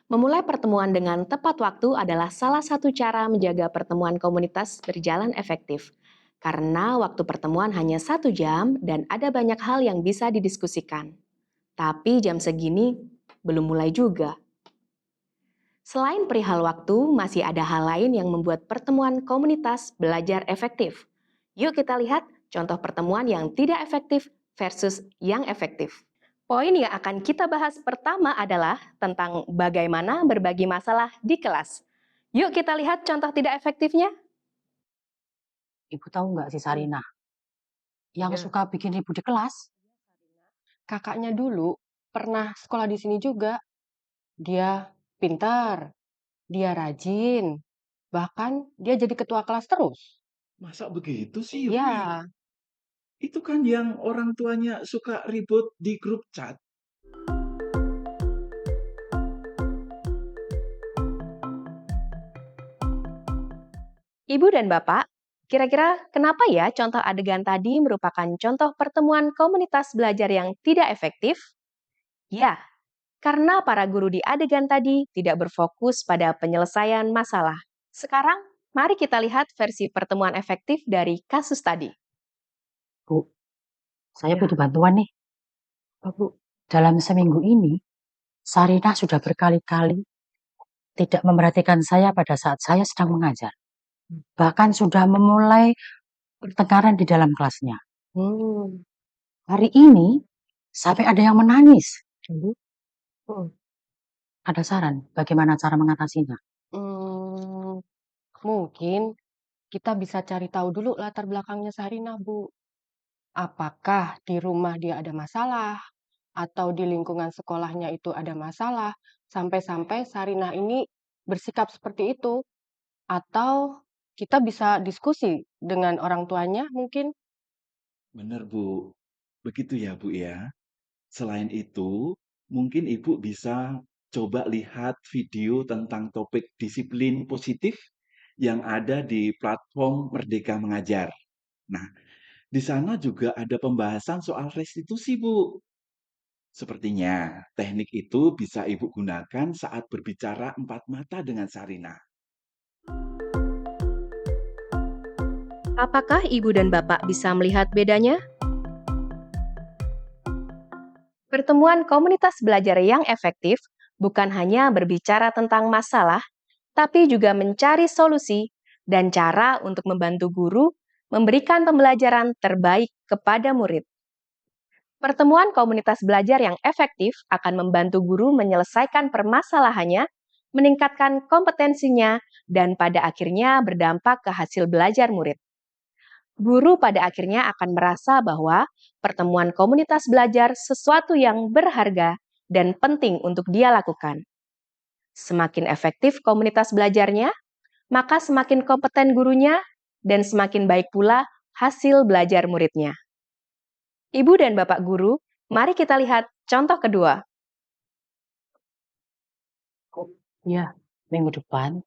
Memulai pertemuan dengan tepat waktu adalah salah satu cara menjaga pertemuan komunitas berjalan efektif. Karena waktu pertemuan hanya 1 jam dan ada banyak hal yang bisa didiskusikan. Tapi jam segini belum mulai juga. Selain perihal waktu, masih ada hal lain yang membuat pertemuan komunitas belajar efektif. Yuk kita lihat contoh pertemuan yang tidak efektif versus yang efektif. Poin yang akan kita bahas pertama adalah tentang bagaimana berbagi masalah di kelas. Yuk kita lihat contoh tidak efektifnya. Ibu tahu nggak si Sarina yang Ya, suka bikin ribut di kelas? kakaknya dulu pernah sekolah di sini juga. Dia pintar, dia rajin, bahkan dia jadi ketua kelas terus. Masa begitu sih, Ibu ya? Ya, Itu kan yang orang tuanya suka ribut di grup chat. Ibu dan Bapak, kira-kira kenapa ya contoh adegan tadi merupakan contoh pertemuan komunitas belajar yang tidak efektif? Ya, karena para guru di adegan tadi tidak berfokus pada penyelesaian masalah. Sekarang, mari kita lihat versi pertemuan efektif dari kasus tadi. Bu, saya ya, butuh bantuan nih. Bu. Dalam seminggu ini, Sarina sudah berkali-kali tidak memperhatikan saya pada saat saya sedang mengajar. Bahkan sudah memulai pertengkaran di dalam kelasnya. Hmm. Hari ini, sampai ada yang menangis. Bu. Hmm. Ada saran bagaimana cara mengatasinya? Hmm, mungkin kita bisa cari tahu dulu latar belakangnya Sarina, Bu. Apakah di rumah dia ada masalah atau di lingkungan sekolahnya itu ada masalah sampai-sampai Sarina ini bersikap seperti itu? Atau kita bisa diskusi dengan orang tuanya mungkin? Bener, Bu. Begitu ya, Bu ya. Selain itu, mungkin Ibu bisa coba lihat video tentang topik disiplin positif yang ada di platform Merdeka Mengajar. Nah, di sana juga ada pembahasan soal restitusi, Bu. Sepertinya teknik itu bisa Ibu gunakan saat berbicara empat mata dengan Sarina. Apakah ibu dan bapak bisa melihat bedanya? Pertemuan komunitas belajar yang efektif bukan hanya berbicara tentang masalah, tapi juga mencari solusi dan cara untuk membantu guru memberikan pembelajaran terbaik kepada murid. Pertemuan komunitas belajar yang efektif akan membantu guru menyelesaikan permasalahannya, meningkatkan kompetensinya, dan pada akhirnya berdampak ke hasil belajar murid. Guru pada akhirnya akan merasa bahwa pertemuan komunitas belajar sesuatu yang berharga dan penting untuk dia lakukan. Semakin efektif komunitas belajarnya, maka semakin kompeten gurunya dan semakin baik pula hasil belajar muridnya. Ibu dan Bapak guru, mari kita lihat contoh kedua. Ya, minggu depan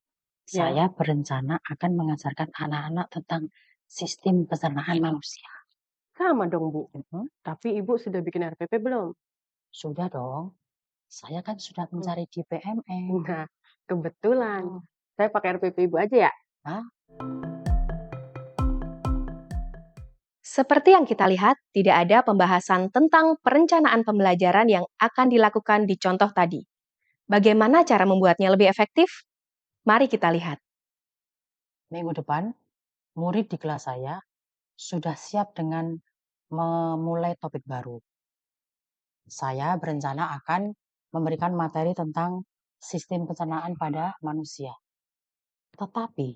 Ya, saya berencana akan mengajarkan anak-anak tentang sistem pencernaan manusia. sama dong, Bu. Mhm. Tapi Ibu sudah bikin RPP belum? Sudah dong, saya kan sudah mencari di PME. Nah, kebetulan. Oh, Saya pakai RPP Ibu aja ya? hah? Seperti yang kita lihat, tidak ada pembahasan tentang perencanaan pembelajaran yang akan dilakukan di contoh tadi. Bagaimana cara membuatnya lebih efektif? Mari kita lihat. Minggu depan, murid di kelas saya sudah siap dengan memulai topik baru. Saya berencana akan memberikan materi tentang sistem pencernaan pada manusia. Tetapi,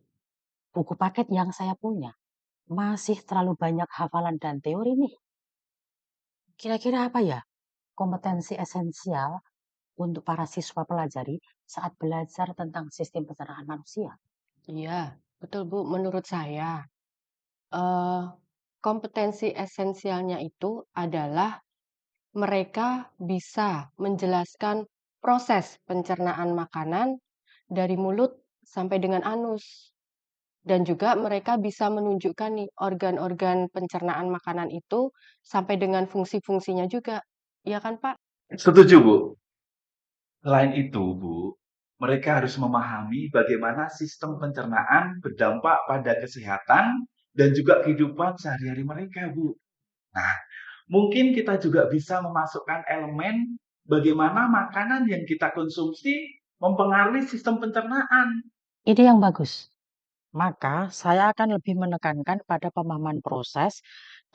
buku paket yang saya punya masih terlalu banyak hafalan dan teori nih. Kira-kira apa ya kompetensi esensial untuk para siswa pelajari saat belajar tentang sistem pencernaan manusia? Iya, betul Bu. Menurut saya, eh, kompetensi esensialnya itu adalah mereka bisa menjelaskan proses pencernaan makanan dari mulut sampai dengan anus. Dan juga mereka bisa menunjukkan nih organ-organ pencernaan makanan itu sampai dengan fungsi-fungsinya juga. Iya kan, Pak? Setuju, Bu. Selain itu, Bu, Mereka harus memahami bagaimana sistem pencernaan berdampak pada kesehatan dan juga kehidupan sehari-hari mereka, Bu. Nah, mungkin kita juga bisa memasukkan elemen bagaimana makanan yang kita konsumsi mempengaruhi sistem pencernaan. Ide yang bagus. Maka saya akan lebih menekankan pada pemahaman proses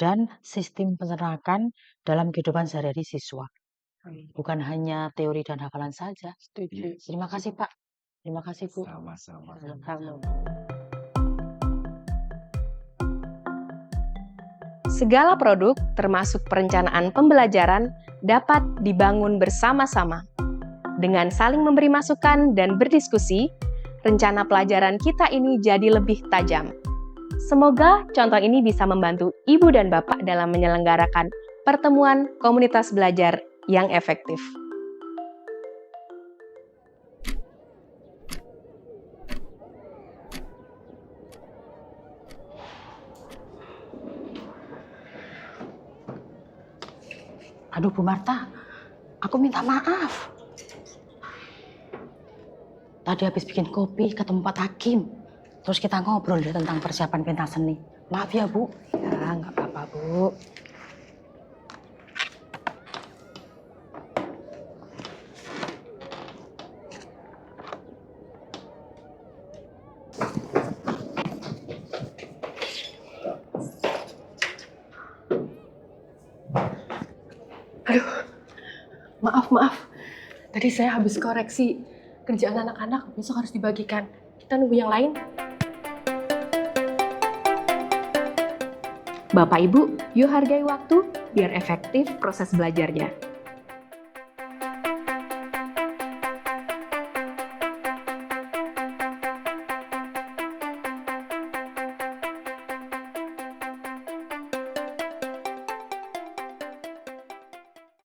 dan sistem pencernaan dalam kehidupan sehari-hari siswa. Bukan hanya teori dan hafalan saja. Setuju. Terima kasih, Pak. Terima kasih, Bu. Sama-sama. Segala produk, termasuk perencanaan pembelajaran, dapat dibangun bersama-sama. Dengan saling memberi masukan dan berdiskusi, rencana pelajaran kita ini jadi lebih tajam. Semoga contoh ini bisa membantu Ibu dan Bapak dalam menyelenggarakan pertemuan komunitas belajar yang efektif. Aduh, Bu Marta, aku minta maaf. Tadi habis bikin kopi ketemu Pak Hakim. Terus kita ngobrol deh tentang persiapan pentas seni. Maaf ya, Bu. Ya, nggak apa-apa, Bu. Maaf. Tadi saya habis koreksi kerjaan anak-anak, besok harus dibagikan. Kita nunggu yang lain. Bapak Ibu, yuk hargai waktu biar efektif proses belajarnya.